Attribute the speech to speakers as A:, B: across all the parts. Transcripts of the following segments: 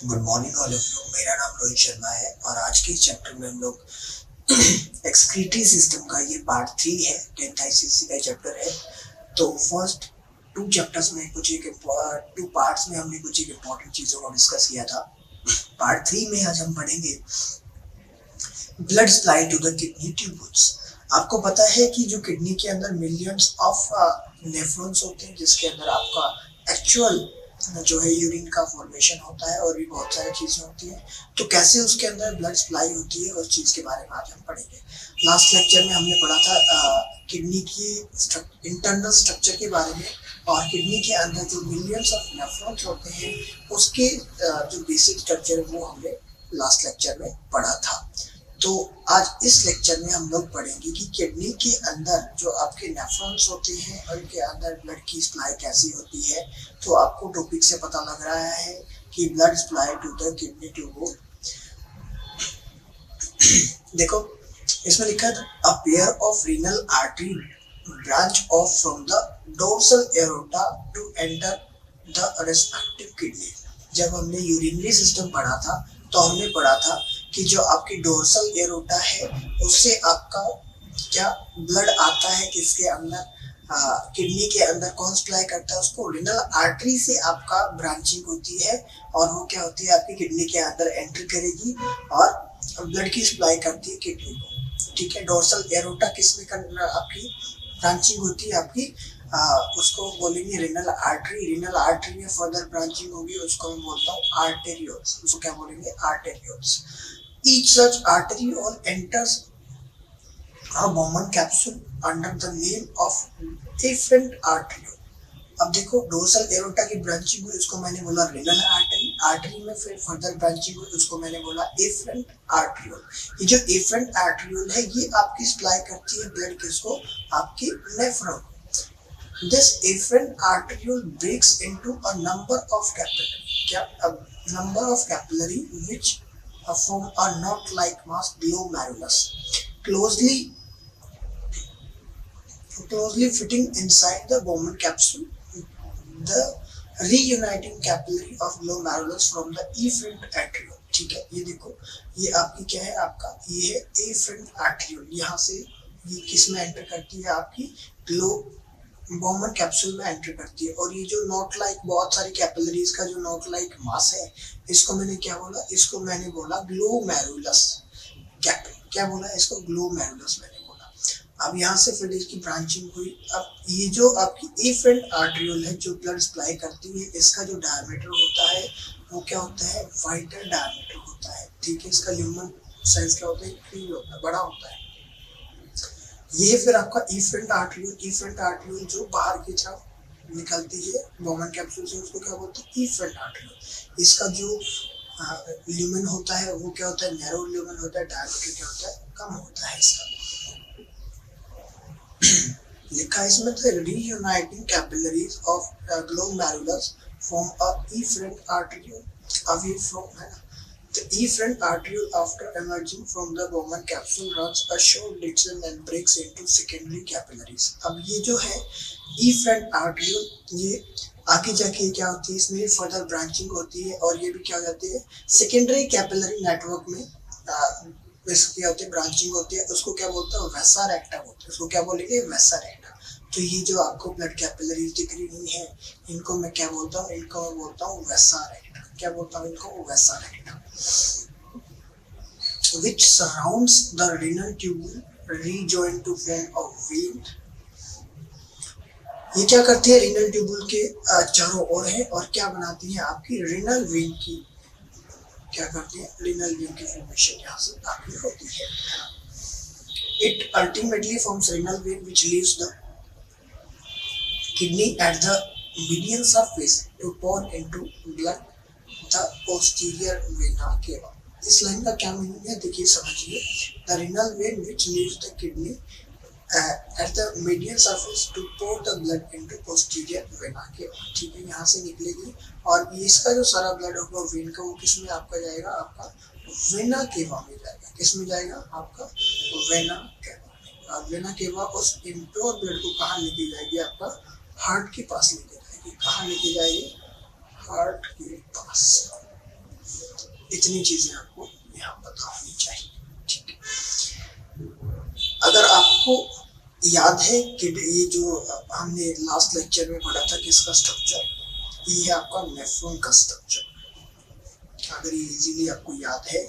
A: Good morning all of you. मेरा नाम रोहित शर्मा है और आज के चैप्टर में हम लोग एक्सक्रीटरी सिस्टम का ये पार्ट 3 है। 10th आईसीएसई का चैप्टर है। तो फर्स्ट टू चैप्टर्स में टू पार्ट्स में हमने कुछ एक इम्पोर्टेंट चीज़ों को डिस्कस किया था। पार्ट 3 में आज हम पढ़ेंगे blood supply to the kidney tubules. आपको पता है कि जो किडनी के अंदर मिलियंस ऑफ नेफ्रॉन्स होते हैं, जिसके अंदर आपका एक्चुअल जो है यूरिन का फॉर्मेशन होता है और भी बहुत सारी चीज़ें होती हैं। तो कैसे उसके अंदर ब्लड सप्लाई होती है, उस चीज़ के बारे में आज हम पढ़ेंगे। लास्ट लेक्चर में हमने पढ़ा था किडनी की इंटरनल स्ट्रक्चर के बारे में, और किडनी के अंदर जो मिलियंस ऑफ नेफ्रॉन्स होते हैं उसके जो बेसिक स्ट्रक्चर है वो हमने लास्ट लेक्चर में पढ़ा था। तो आज इस लेक्चर में हम लोग पढ़ेंगे कि किडनी के अंदर जो आपके नेफ्रॉन्स होते हैं और उनके अंदर ब्लड की सप्लाई कैसी होती है। तो आपको टॉपिक से पता लग रहा है कि blood supply to the kidney tubule. देखो, इसमें लिखा है a pair of renal artery branch off from the dorsal aorta to enter the respective kidney. जब हमने यूरिनरी सिस्टम पढ़ा था तो हमने पढ़ा था कि जो आपकी डोर्सल एरोटा है उससे आपका क्या ब्लड आता है किसके अंदर, किडनी के अंदर। कौन सप्लाई करता है उसको? रीनल आर्टरी से आपका ब्रांचिंग होती है और वो क्या होती है आपकी किडनी के अंदर एंटर करेगी और ब्लड की सप्लाई करती है किडनी को। ठीक है, डोर्सल एरोटा किसमें करना आपकी ब्रांचिंग होती है आपकी, उसको बोलेंगे रीनल आर्टरी। रीनल आर्टरी में फर्दर ब्रांचिंग होगी, उसको मैं बोलता हूँ आर्टेरियोल्स। उसको क्या बोलेंगे? Arterioles. Each such arteriole enters a Bowman capsule under the name of efferent arteriole। अब देखो, डोर्सल एरोटा की ब्रांचिंग हुई, उसको मैंने बोला रीनल आर्टरी। आर्टरी में फिर फर्दर ब्रांचिंग हुई, उसको मैंने बोला एफरेंट आर्टरियोल। ये जो एफरेंट आर्टरियोल है ये आपकी सप्लाई करती है ब्लड किसको? आपकी nephron. This efferent arteriole breaks into a number of capillary, number of capillary which form a knot-like mass glomerulus, closely fitting inside the Bowman capsule. The reuniting capillary of glomerulus from the efferent arteriole। ठीक है, ये देखो, ये आपकी क्या है? आपका ये है efferent arteriole। यहाँ से ये किस में एंटर करती है? आपकी बॉमन कैप्सूल में एंटर करती है। और ये जो नॉट लाइक बहुत सारी कैपिलरीज का जो नॉट लाइक मास है, इसको मैंने क्या बोला? इसको मैंने बोला ग्लोमेरुलस। क्या बोला इसको? ग्लोमेरुलस मैंने बोला। अब यहाँ से फिर इसकी ब्रांचिंग हुई। अब ये जो आपकी एफरेंट आर्टरियोल है जो ब्लड सप्लाई करती है, इसका जो डायमीटर होता है वो क्या होता है? वाइडर डायमीटर होता है। ठीक है, इसका ल्यूमन साइज क्या होता है? इंक्रीज होता है, बड़ा होता है। ये फिर आपका एफरेंट आर्टरियोल जो बाहर की तरफ निकलती है बॉमन कैप्सूल से, उसको क्या बोलते हैं? Afferent arteriole. इसका जो ल्यूमेन होता है वो क्या होता है? नैरो ल्यूमेन होता है। डायमीटर क्या होता है? कम होता है इसका। लिखा इसमें तो reuniting capillaries of glomerulus form a efferent arteriole away from the efferent arteriole after emerging from the Bowman capsule runs a short distance and breaks into secondary capillaries। अब ये जो है efferent arteriole, ये आगे जाके क्या होती है? इसमें फर्दर ब्रांचिंग होती है और ये भी क्या हो जाती है? सेकेंडरी कैपिलरी नेटवर्क में इसकी क्या होती है? ब्रांचिंग होती है। उसको क्या बोलते हैं? वेसा रेक्टा बोलते हैं। उसको क्या बोलेंगे? वेसा रेक्टा। तो ये जो आपको ब्लड कैपिलरीज दिख रही है, इनको मैं क्या बोलता हूँ? इनको मैं बोलता हूँ वेसा रेक्टा। क्या बोलता हूँ इनको? वेसा रेक्टा। Which surrounds the renal tubule rejoined to form a vein। ये क्या करती है? रीनल ट्यूबुल के चारों ओर है और क्या बनाती है? आपकी रीनल वेन की क्या करती है? रीनल वेन की फॉर्मेशन यहाँ से आपकी होती है। It ultimately forms renal vein which leaves the kidney at the median surface to pour into blood the posterior vena cava। इस लाइन का क्या मीनिंग है? देखिए, समझिए। The renal vein which leaves the kidney at the median surface to pour the blood into posterior vena cava। ठीक है, यहाँ से निकलेगी और इसका जो सारा ब्लड होगा वेन का, वो किस में आपका जाएगा? आपका वेना केवा में जाएगा। किस में जाएगा? आपका वेना केवा। वेना केवा उस इम्प्योर ब्लड को कहाँ लेके जाएगी? आपका हार्ट के पास लेके जाएगी। कहाँ लेके जाएगी? हार्ट के पास। इतनी चीजें आपको यहाँ पता होनी चाहिए, ठीक है। अगर आपको याद है कि ये जो हमने लास्ट लेक्चर में पढ़ा था किसका स्ट्रक्चर, ये है आपका नेफ्रॉन का स्ट्रक्चर। अगर ये इजीली आपको याद है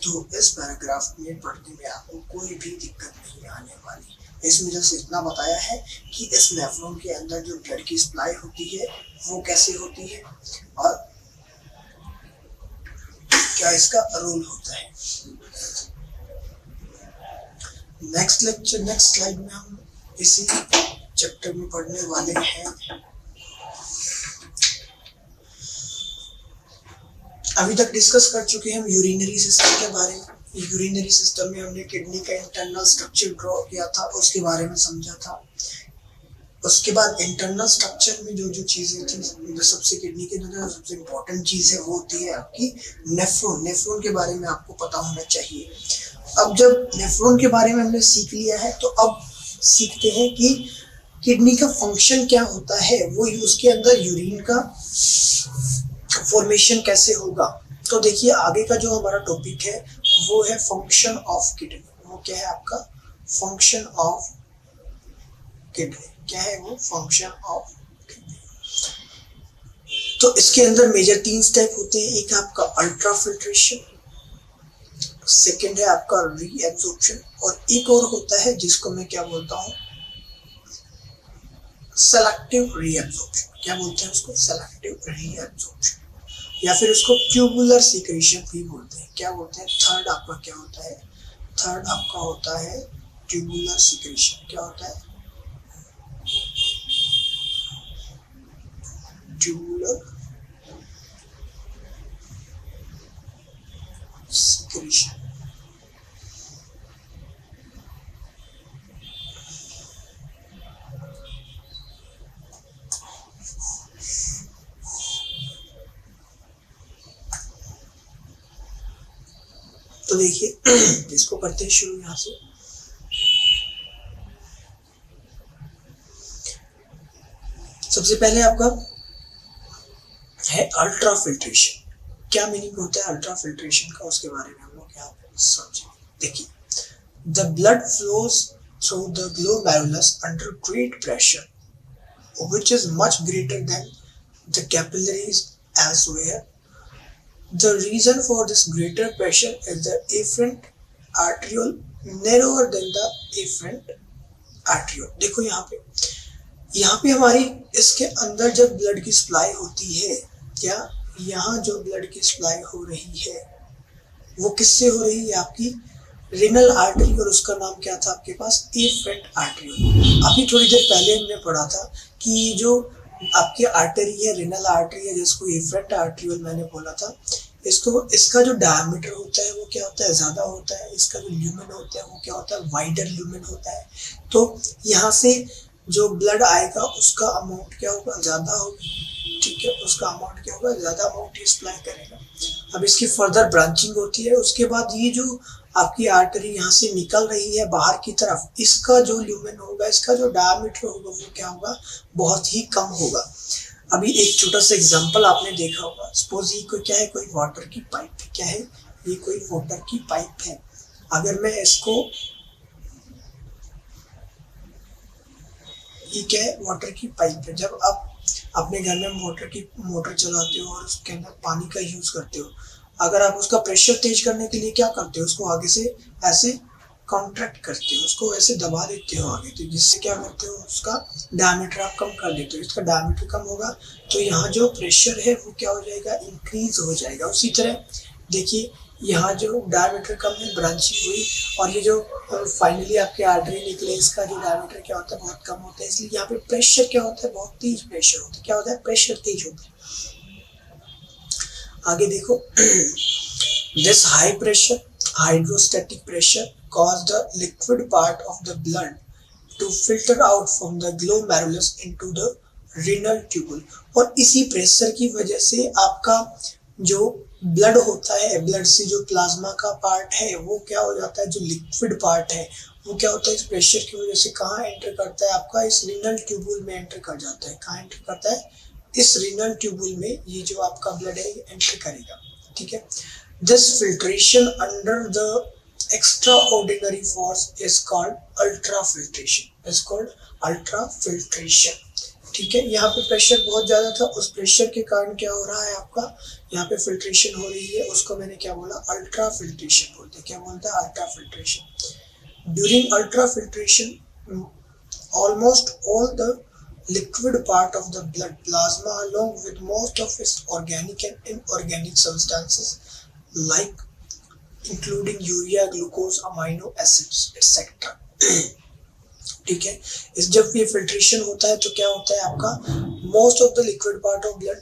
A: तो इस पैराग्राफ में पढ़ने में आपको कोई भी दिक्कत नहीं आने वाली। इसमें जैसे इतना बताया है कि इस नेफ्रॉन के अंदर जो ब्लड की सप्लाई होती है वो कैसे होती है और क्या इसका रोल होता है। नेक्स्ट लेक्चर, नेक्स्ट स्लाइड में हम इसी चैप्टर में पढ़ने वाले हैं। अभी तक डिस्कस कर चुके हैं हम यूरिनरी सिस्टम के बारे में। यूरिनरी सिस्टम में हमने किडनी का इंटरनल स्ट्रक्चर ड्रॉ किया था, उसके बारे में समझा था। उसके बाद इंटरनल स्ट्रक्चर में जो जो चीजें थी, जो सबसे किडनी के अंदर सबसे इम्पोर्टेंट चीज है वो होती है आपकी नेफ्रॉन। नेफ्रॉन के बारे में आपको पता होना चाहिए। अब जब नेफ्रॉन के बारे में हमने सीख लिया है तो अब सीखते हैं कि किडनी का फंक्शन क्या होता है, वो उसके अंदर यूरिन का फॉर्मेशन कैसे होगा। तो देखिए आगे का जो हमारा टॉपिक है वो है फंक्शन ऑफ किडनी। वो क्या है आपका फंक्शन ऑफ किडनी, क्या है वो फंक्शन ऑफ किडनी। तो इसके अंदर मेजर 3 स्टेप होते हैं। एक आपका अल्ट्रा फिल्ट्रेशन, सेकेंड है आपका रीएब्जॉर्प्शन और एक और होता है जिसको मैं क्या बोलता हूँ सेलेक्टिव रीएब्जॉर्प्शन। क्या बोलते हैं उसको सेलेक्टिव रीएब्जॉर्प्शन या फिर उसको ट्यूबुलर सीक्रेशन भी बोलते हैं। क्या बोलते हैं थर्ड आपका क्या होता है, थर्ड आपका होता है ट्यूबुलर सीक्रेशन। क्या होता है ट्यूबुलर सीक्रेशन। तो देखिए इसको करते हैं शुरू यहाँ से। सबसे पहले आपका है अल्ट्रा फिल्ट्रेशन। क्या मीनिंग होता है अल्ट्रा फिल्ट्रेशन का, उसके बारे में हम लोग यहाँ समझेंगे। देखिए the blood flows through the glomerulus under great pressure which is much greater than the capillaries elsewhere. The reason for this greater pressure is the afferent arteriole narrower than the afferent arteriole. देखो यहाँ पे हमारी इसके अंदर जब blood की supply होती है, क्या यहाँ जो ब्लड की सप्लाई हो रही है वो किससे हो रही है आपकी रिनल आर्टरी, और उसका नाम क्या था आपके पास एफरेंट आर्टरी। अभी थोड़ी देर पहले हमने पढ़ा था कि जो आपकी आर्टरी है रिनल आर्टरी है जिसको एफरेंट आर्टरियोल मैंने बोला था, इसको इसका जो डायमीटर होता है वो क्या होता है ज्यादा होता है, इसका जो ल्यूमेन होता है वो क्या होता है वाइडर ल्यूमेन होता है। तो यहाँ से जो ब्लड आएगा उसका अमाउंट क्या होगा ज्यादा होगा, ठीक है, उसका अमाउंट क्या होगा ज्यादा अमाउंट ही सप्लाई करेगा। अब इसकी फर्दर ब्रांचिंग होती है, उसके बाद ये जो आपकी आर्टरी यहाँ से निकल रही है बाहर की तरफ, इसका जो ल्यूमेन होगा, इसका जो डायमीटर होगा वो क्या होगा बहुत ही कम होगा। अभी एक छोटा सा एग्जांपल आपने देखा होगा, सपोज ये कोई क्या है कोई वाटर की पाइप है, क्या है ये कोई वाटर की पाइप है। अगर मैं इसको ये क्या है वाटर की पाइप है, जब आप अपने घर में मोटर चलाते हो और उसके अंदर पानी का यूज करते हो, अगर आप उसका प्रेशर तेज करने के लिए क्या करते हो उसको आगे से ऐसे कॉन्ट्रैक्ट करते हो, उसको ऐसे दबा देते हो आगे, तो जिससे क्या करते हो उसका डायमीटर आप कम कर देते हो। इसका डायमीटर कम होगा तो यहाँ जो प्रेशर है वो क्या हो जाएगा इंक्रीज हो जाएगा। उसी तरह देखिए यहाँ जो डायमीटर कम है ब्रांचिंग हुई और ये जो फाइनली आपके आर्टरी निकले इसका जो डायमीटर क्या होता है बहुत कम होता है, इसलिए यहाँ पे प्रेशर क्या होता है बहुत तेज प्रेशर होता है। क्या होता है प्रेशर तेज होता है। आगे देखो this high pressure hydrostatic pressure cause the liquid part of the blood to filter out from the glomerulus into the renal tubule। और इसी प्रेशर की वजह से आपका जो ब्लड होता है, ब्लड से जो प्लाज्मा का पार्ट है वो क्या हो जाता है, जो लिक्विड पार्ट है वो क्या होता है इस प्रेशर की वजह से कहाँ एंटर करता है आपका इस रिनल ट्यूबुल में एंटर कर जाता है। कहाँ एंटर करता है इस रिनल ट्यूबुल में, ये जो आपका ब्लड है एंटर करेगा। ठीक है। This filtration under the extra ordinary force is called ultra filtration, is called ultra filtration. ठीक है, यहाँ पे प्रेशर बहुत ज़्यादा था, उस प्रेशर के कारण क्या हो रहा है आपका, यहाँ पे फिल्ट्रेशन हो रही है, उसको मैंने क्या बोला, अल्ट्रा फिल्ट्रेशन बोलते हैं। क्या बोलता है, ultra filtration. During ultra filtration almost all the liquid part of the blood plasma along with most of its organic and inorganic substances like including urea, glucose, amino acids etc. ठीक है, इस जब ये फिल्ट्रेशन होता है तो क्या होता है आपका, most of the liquid part of blood,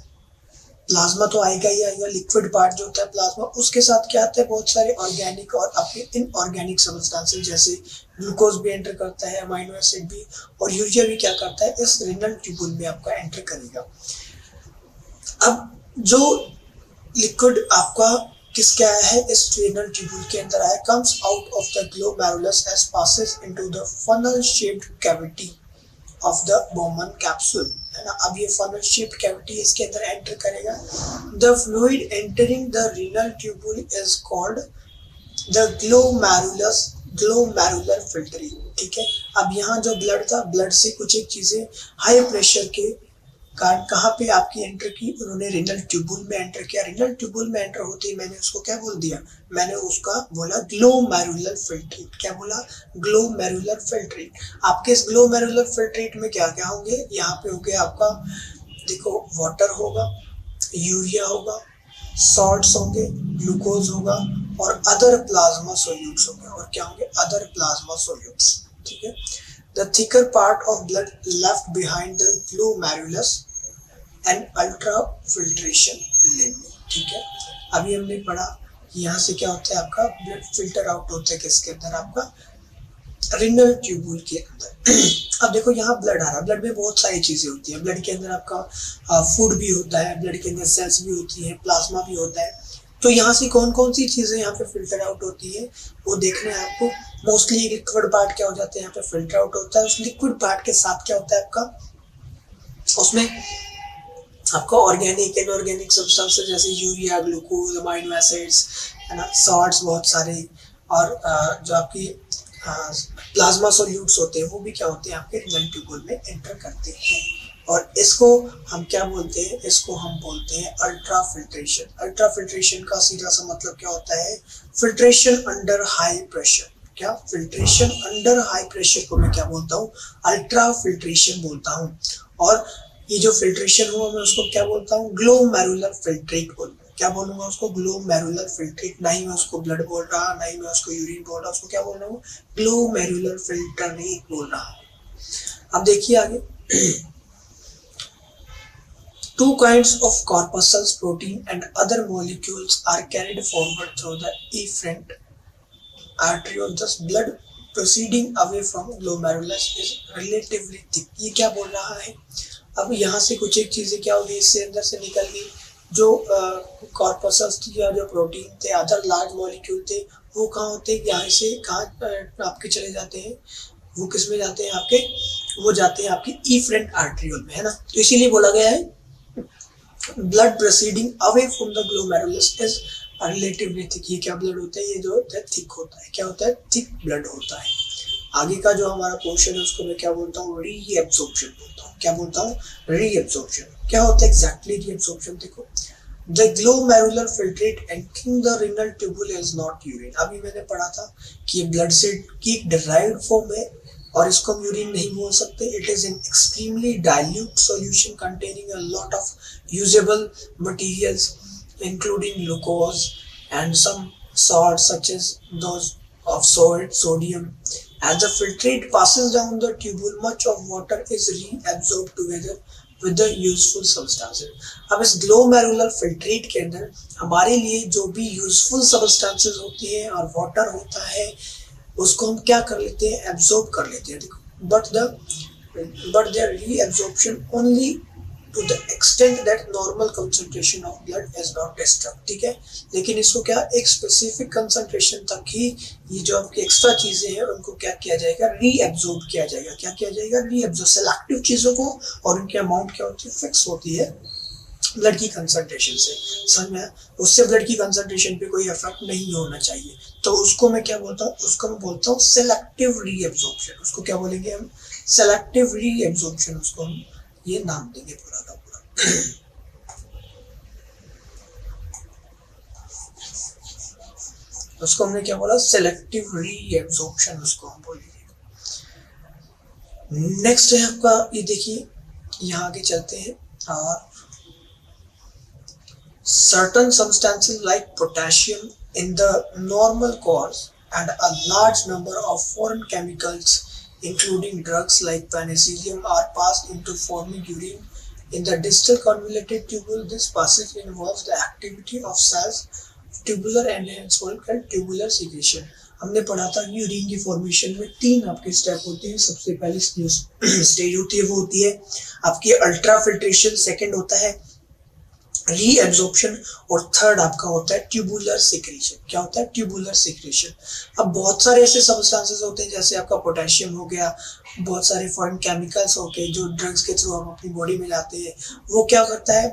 A: plasma तो आएगा ही आएगा, लिक्विड पार्ट जो होता है प्लाज्मा, उसके साथ क्या आता है, बहुत सारे ऑर्गेनिक और आपके इनऑर्गेनिक सब्सटेंसेस जैसे ग्लूकोज भी एंटर करता है, अमाइनो एसिड भी, और यूरिया भी क्या करता है, इस रीनल ट्यूबुल में आपका एंटर करेगा। अब जो लिक्विड आपका किसके आया है, इस रीनल ट्यूबुल के अंदर आया, comes out of the glomerulus as passes into the funnel shaped cavity of the Bowman capsule, है ना। अब ये फनल शेप्ड कैविटी इसके अंदर एंटर करेगा। The fluid entering the renal tubule is called the glomerulus, glomerular filtering. ठीक है, अब यहाँ जो ब्लड था, ब्लड से कुछ एक चीजें हाई प्रेशर के कारण कहाँ पे आपकी एंटर की, उन्होंने रीनल ट्यूबुल में एंटर किया। रीनल ट्यूबुल में एंटर होते ही मैंने उसको क्या बोल दिया, मैंने उसका बोला ग्लोमेरुलर फिल्ट्रेट। क्या बोला, ग्लोमेरुलर फिल्ट्रेट। आपके इस ग्लोमेरुलर फिल्ट्रेट में क्या क्या होंगे, यहाँ पे हो गया आपका, देखो वाटर होगा, यूरिया होगा, सॉल्ट्स होंगे, ग्लूकोज होगा और अदर प्लाज्मा सोल्यूट्स होंगे, और क्या होंगे, अदर प्लाज्मा सोल्यूट्स। ठीक है, the thicker part of blood left behind the glomerulus and ultra filtration lymph. ठीक है, अभी हमने पढ़ा कि यहाँ से क्या होता है, आपका ब्लड फिल्टर आउट होता है किसके अंदर, आपका रीनल ट्यूबुल के अंदर। अब देखो यहाँ ब्लड आ रहा है, ब्लड में बहुत सारी चीजें होती है, ब्लड के अंदर आपका फूड भी होता है, ब्लड के अंदर सेल्स भी होती है, प्लाज्मा भी होता है। तो यहाँ से कौन कौन सी चीजें यहाँ पे फिल्टर आउट होती है वो देखना है आपको। मोस्टली लिक्विड पार्ट क्या हो जाता है, यहाँ पे फिल्टर आउट होता है। उस लिक्विड पार्ट के साथ क्या होता है आपका, उसमें आपका ऑर्गेनिक इनऑर्गेनिक सब्सटेंसेस जैसे यूरिया, ग्लूकोज, अमाइनो एसिड्स, है ना, सॉल्ट्स बहुत सारे, और जो आपकी प्लाज्मा सोल्यूट्स होते हैं वो भी क्या होते हैं, आपके रीनल ट्यूबुल में एंटर करते हैं। और इसको हम क्या बोलते हैं, इसको हम बोलते हैं अल्ट्रा फिल्ट्रेशन। अल्ट्रा फिल्ट्रेशन का सीधा सा मतलब क्या होता है, फिल्ट्रेशन अंडर हाई प्रेशर। क्या, फिल्ट्रेशन अंडर हाई प्रेशर को मैं क्या बोलता हूँ, अल्ट्रा फिल्ट्रेशन बोलता हूँ। और ये जो फिल्ट्रेशन हुआ मैं उसको क्या बोलता हूँ, ग्लोमेरुलर फिल्ट्रेट बोलता हूँ। क्या बोलूंगा उसको, ग्लोमेरुलर फिल्ट्रेट। ना ही मैं उसको ब्लड बोल रहा, ना ही मैं उसको यूरिन बोल रहा, उसको क्या बोल रहा हूँ, ग्लोमेरुलर फिल्ट्रेट बोल रहा हूँ। अब देखिए आगे, two kinds of corpuscles protein and other molecules are carried forward through the efferent arteriole, thus blood proceeding away from glomerulus is relatively thick। ये क्या बोल रहा है, अब यहाँ से कुछ एक चीजें क्या होगी, इससे अंदर से निकल गई, जो कॉर्पसल्स थी या जो प्रोटीन थे, अदर लार्ज मॉलिक्यूल थे, वो कहाँ होते हैं, यहाँ से कहाँ आपके चले जाते हैं, वो किस में जाते हैं आपके, वो जाते हैं आपके इफरेंट आर्टरियोल में, है ना। तो इसीलिए बोला गया है blood proceeding away from the glomerulus is relatively thick. ये क्या ब्लड होता है, ये जो होता है थिक होता है। क्या होता है, थिक ब्लड होता है। आगे का जो हमारा क्वेश्चन है उसको मैं क्या बोलता हूँ, रीएब्सॉर्प्शन बोलता हूँ। क्या बोलता हूँ, रीएब्सॉर्प्शन। क्या होता है एग्जैक्टली रीएब्सॉर्प्शन, देखो, the glomerular filtrate entering the renal tubule is not urine. अभी मैंने पढ़ा था कि ये ब्लड से की एक डिराइव्ड फॉर्म है और इसको हम यूरिन नहीं बोल सकते। It is an extremely dilute solution containing a lot of usable materials including glucose and some salts such as those of salt, sodium. As the filtrate passes down the tubule, much of water is reabsorbed together with the useful substances. अब इस glomerular filtrate के अंदर हमारे लिए जो भी useful substances होती है और वाटर होता है उसको हम क्या कर लेते हैं, एब्जॉर्ब कर लेते हैं। देखो, but their reabsorption only to the extent that normal concentration of blood is not disturbed। ठीक है, लेकिन इसको क्या, एक स्पेसिफिक कंसंट्रेशन तक ही ये जो आपकी एक्स्ट्रा चीजें हैं उनको क्या किया जाएगा, रीएब्जॉर्ब किया जाएगा। क्या किया जाएगा, रीएब्जॉर्ब। सेलेक्टिव चीजों को, और उनकी अमाउंट क्या होती है, फिक्स होती है, ब्लड की कंसंट्रेशन से, समझ में, उससे ब्लड की कंसंट्रेशन पे कोई इफेक्ट नहीं होना चाहिए। तो उसको मैं क्या बोलता हूँ, उसको मैं बोलता हूँ सेलेक्टिव रीएब्जॉर्प्शन। उसको क्या बोलेंगे हम, सेलेक्टिव रीएब्जॉर्प्शन, उसको हम ये नाम देंगे पूरा का पूरा। उसको हमने क्या बोला, सेलेक्टिव रीएब्जॉर्प्शन उसको हम बोलेंगे। नेक्स्ट है आपका, ये देखिए यहाँ आगे चलते हैं। और certain substances like potassium in the normal course and a large number of foreign chemicals including drugs like penicillium are passed into forming urine in the distal convoluted tubule. This passage involves the activity of cells tubular and hence called tubular secretion। हमने पढ़ा था कि urine की formation में 3 आपके step होते हैं। सबसे पहली स्टेज होती है वो होती है आपकी अल्ट्रा फिल्ट्रेशन, सेकंड होता है रीएब्जॉर्प्शन और थर्ड आपका होता है ट्यूबुलर सिक्रीशन। क्या होता है, ट्यूबुलर सिक्रीशन। अब बहुत सारे ऐसे सब्सटेंसेस होते हैं जैसे आपका पोटेशियम हो गया, बहुत सारे फॉरेन केमिकल्स हो गए जो ड्रग्स के थ्रू हम अपनी बॉडी में लाते हैं। वो क्या करता है,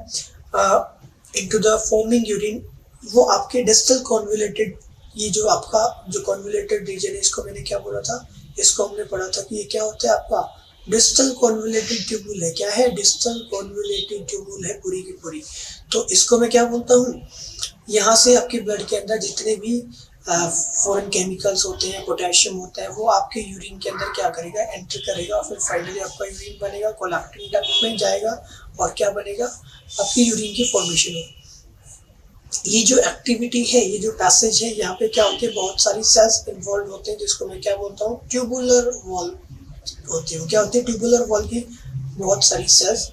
A: इनटू द फॉर्मिंग यूरिन, वो आपके डिस्टल कॉन्वोल्यूटेड, ये जो आपका जो कॉन्वोल्यूटेड रीजन है, इसको मैंने क्या बोला था, इसको हमने पढ़ा था कि ये क्या होता है आपका डिस्टल कॉन्वोल्यूटेड ट्यूबुल है। क्या है, डिस्टल कॉन्वोल्यूटेड ट्यूबुल है पूरी की पूरी। तो इसको मैं क्या बोलता हूँ, यहाँ से आपके ब्लड के अंदर जितने भी फॉरेन केमिकल्स होते हैं, पोटेशियम होता है, वो आपके यूरिन के अंदर क्या करेगा, एंटर करेगा, फिर फाइनली आपका यूरिन बनेगा, कोलेक्टिंग डक्ट में जाएगा और क्या बनेगा, आपकी यूरिन की फॉर्मेशन होगी। ये जो एक्टिविटी है, ये जो पैसेज है, यहाँ पे क्या होती है, बहुत सारी सेल्स इन्वॉल्व होते हैं जिसको मैं क्या बोलता हूँ, ट्यूबुलर वॉल होती है। क्या होती है, ट्यूबुलर वॉल की बहुत सारी सेल्स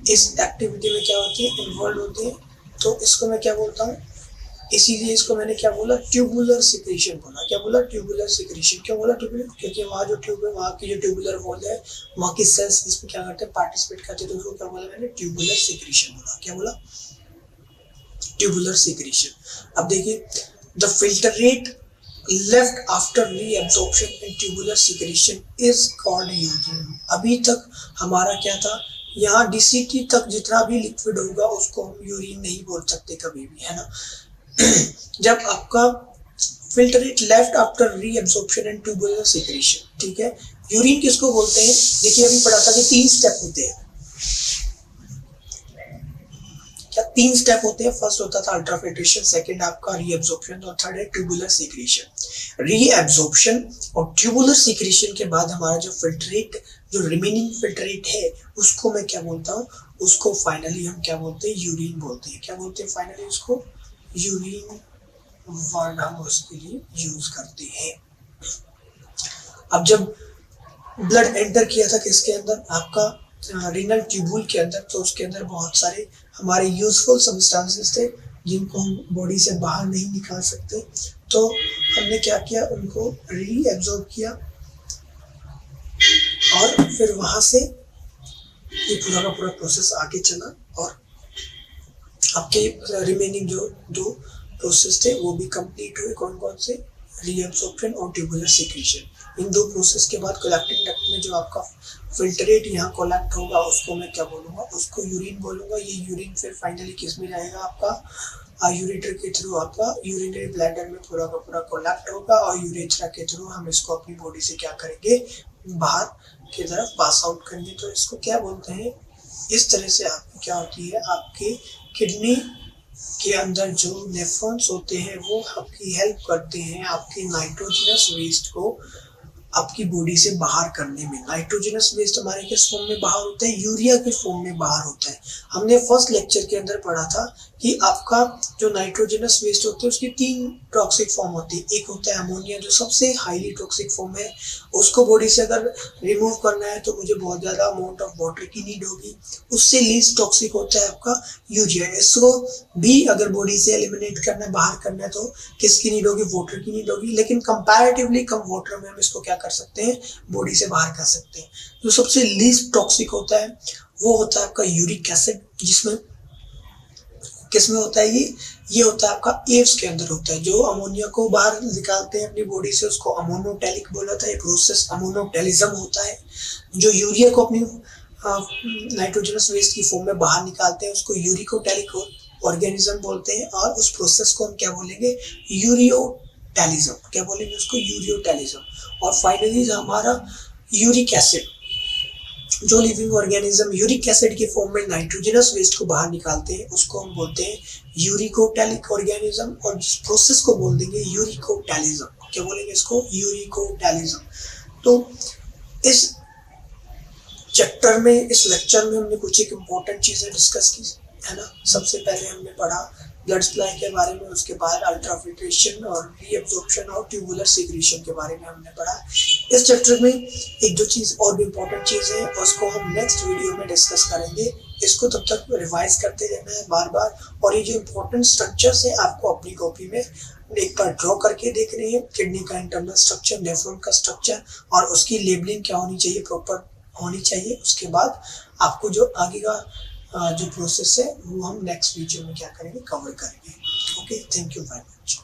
A: इस एक्टिविटी में क्या होती है, इन्वॉल्व होती है। तो इसको मैं क्या बोलता हूँ, इसीलिए इसको मैंने क्या बोला, ट्यूबुलर सिक्रीशन बोला। क्या बोला, ट्यूबुलर सिक्रीशन। क्यों बोला ट्यूबुलर, क्योंकि वहाँ जो ट्यूब है, वहाँ की जो ट्यूबुलर वॉल है, वहाँ की सेल्स इसमें क्या करते हैं, पार्टिसिपेट करते हैं। तो उसको क्या बोला मैंने, ट्यूबुलर सिक्रीशन बोला। क्या बोला, ट्यूबुलर सिक्रीशन। अब देखिए, the filtrate left after reabsorption in tubular secretion is called urine। अभी तक हमारा क्या था, यहाँ DCT तक जितना भी लिक्विड होगा उसको हम यूरिन नहीं बोल सकते कभी भी, है ना। जब आपका filtrate left after reabsorption and tubular secretion, ठीक है। यूरिन किसको बोलते हैं, देखिए अभी पढ़ा था कि 3 स्टेप होते हैं। क्या 3 स्टेप होते हैं, फर्स्ट होता था अल्ट्राफिल्ट्रेशन, सेकंड आपका रीअब्सॉर्प्शन और थर्ड है ट्यूबुलर सिक्रीशन। रीअब्सॉर्प्शन और ट्यूबुलर सिक्रीशन के बाद हमारा जो फिल्ट्रेट, जो रिमेनिंग फिल्ट्रेट है, उसको मैं क्या बोलता हूँ, उसको फाइनली हम क्या बोलते हैं, यूरिन बोलते हैं। क्या बोलते हैं फाइनली उसको, यूरिन वर्ड हम उसके लिए यूज करते हैं। अब जब ब्लड एंटर किया था किसके अंदर, आपका रीनल ट्यूबुल के अंदर, तो उसके अंदर बहुत सारे हमारे यूजफुल सब्सटेंसेस थे जिनको हम बॉडी से बाहर नहीं निकाल सकते। तो हमने क्या किया, उनको रीएब्सॉर्ब किया और फिर वहां से ये पूरा का पूरा प्रोसेस आगे चला और आपके रिमेनिंग जो 2 प्रोसेस थे वो भी कंप्लीट हुए। कौन कौन से, रीएब्सॉर्प्शन और ट्यूबुलर सिक्रीशन। इन 2 प्रोसेस के बाद कोलेक्टिंग डक्ट में जो आपका फिल्ट्रेट यहाँ कोलेक्ट होगा उसको मैं क्या बोलूँगा, उसको यूरिन बोलूँगा। ये यूरिन फिर फाइनली किस में जाएगा, आपका यूरेटर के थ्रू आपका यूरिनरी ब्लैडर में पूरा का पूरा कोलेक्ट होगा और यूरेथ्रा के थ्रू हम इसको अपनी बॉडी से क्या करेंगे, बाहर की तरफ पास आउट करेंगे। तो इसको क्या बोलते हैं, इस तरह से आपकी क्या होती है, आपकी किडनी के अंदर जो नेफ्रॉन्स होते हैं वो आपकी हेल्प करते हैं आपकी नाइट्रोजनस वेस्ट को आपकी बॉडी से बाहर करने में। नाइट्रोजनस वेस्ट हमारे किस फॉर्म में बाहर होता है, यूरिया के फॉर्म में बाहर होता है। हमने फर्स्ट लेक्चर के अंदर पढ़ा था कि आपका जो नाइट्रोजनस वेस्ट होते हैं उसकी 3 टॉक्सिक फॉर्म होती है। एक होता है अमोनिया जो सबसे हाईली टॉक्सिक फॉर्म है, उसको बॉडी से अगर रिमूव करना है तो मुझे बहुत ज़्यादा अमाउंट ऑफ वाटर की नीड होगी। उससे लीस्ट टॉक्सिक होता है आपका यूरिया। इसको भी अगर बॉडी से एलिमिनेट करना है, बाहर करना है, तो किसकी नीड होगी, वाटर की नीड होगी। लेकिन कंपैरेटिवली कम वाटर में हम इसको क्या कर सकते हैं, बॉडी से बाहर कर सकते हैं। जो सबसे लीस्ट टॉक्सिक होता है वो होता है आपका यूरिक एसिड, जिसमें किसमें होता है, ये होता है आपका एव्स के अंदर होता है। जो अमोनिया को बाहर निकालते हैं अपनी बॉडी से उसको अमोनोटैलिक बोला था, ये प्रोसेस अमोनोटैलिज्म होता है। जो यूरिया को अपनी नाइट्रोजनस वेस्ट की फॉर्म में बाहर निकालते हैं, उसको यूरिकोटैलिक ऑर्गेनिज्म बोलते हैं। और उस प्रोसेस को हम क्या बोलेंगे, यूरियोटैलिज्म। क्या बोलेंगे उसको, यूरियोटैलिज्म। और फाइनली हमारा यूरिक एसिड, जो लिविंग ऑर्गेनिज्म यूरिक एसिड के फॉर्म में नाइट्रोजनस वेस्ट को बाहर निकालते हैं, उसको हम बोलते हैं यूरिकोटैलिक ऑर्गेनिज्म। और इस प्रोसेस को बोल देंगे यूरिकोटैलिज्म। क्या बोलेंगे इसको, यूरिकोटैलिज्म। तो इस चैप्टर में, इस लेक्चर में हमने कुछ एक इम्पोर्टेंट चीजें डिस्कस की है ना। सबसे पहले हमने पढ़ा ब्लड सप्लाई के बारे में, उसके बाद अल्ट्राफिल्ट्रेशन और रीअब्जॉर्प्शन और ट्यूबुलर सीक्रेशन के बारे में हमने पढ़ा। इस चैप्टर में एक दो चीज और भी इम्पोर्टेंट चीज है, उसको हम नेक्स्ट वीडियो में डिस्कस करेंगे। इसको तब तक रिवाइज करते रहना है बार बार। और ये जो इम्पोर्टेंट स्ट्रक्चर्स है आपको अपनी कॉपी में एक बार ड्रॉ करके देखने हैं। किडनी का इंटरनल स्ट्रक्चर, नेफ्रॉन का स्ट्रक्चर, और उसकी लेबलिंग क्या होनी चाहिए, प्रॉपर होनी चाहिए। उसके बाद आपको जो आगे का जो प्रोसेस है वो हम नेक्स्ट वीडियो में क्या करेंगे, कवर करेंगे। Okay, thank you very much.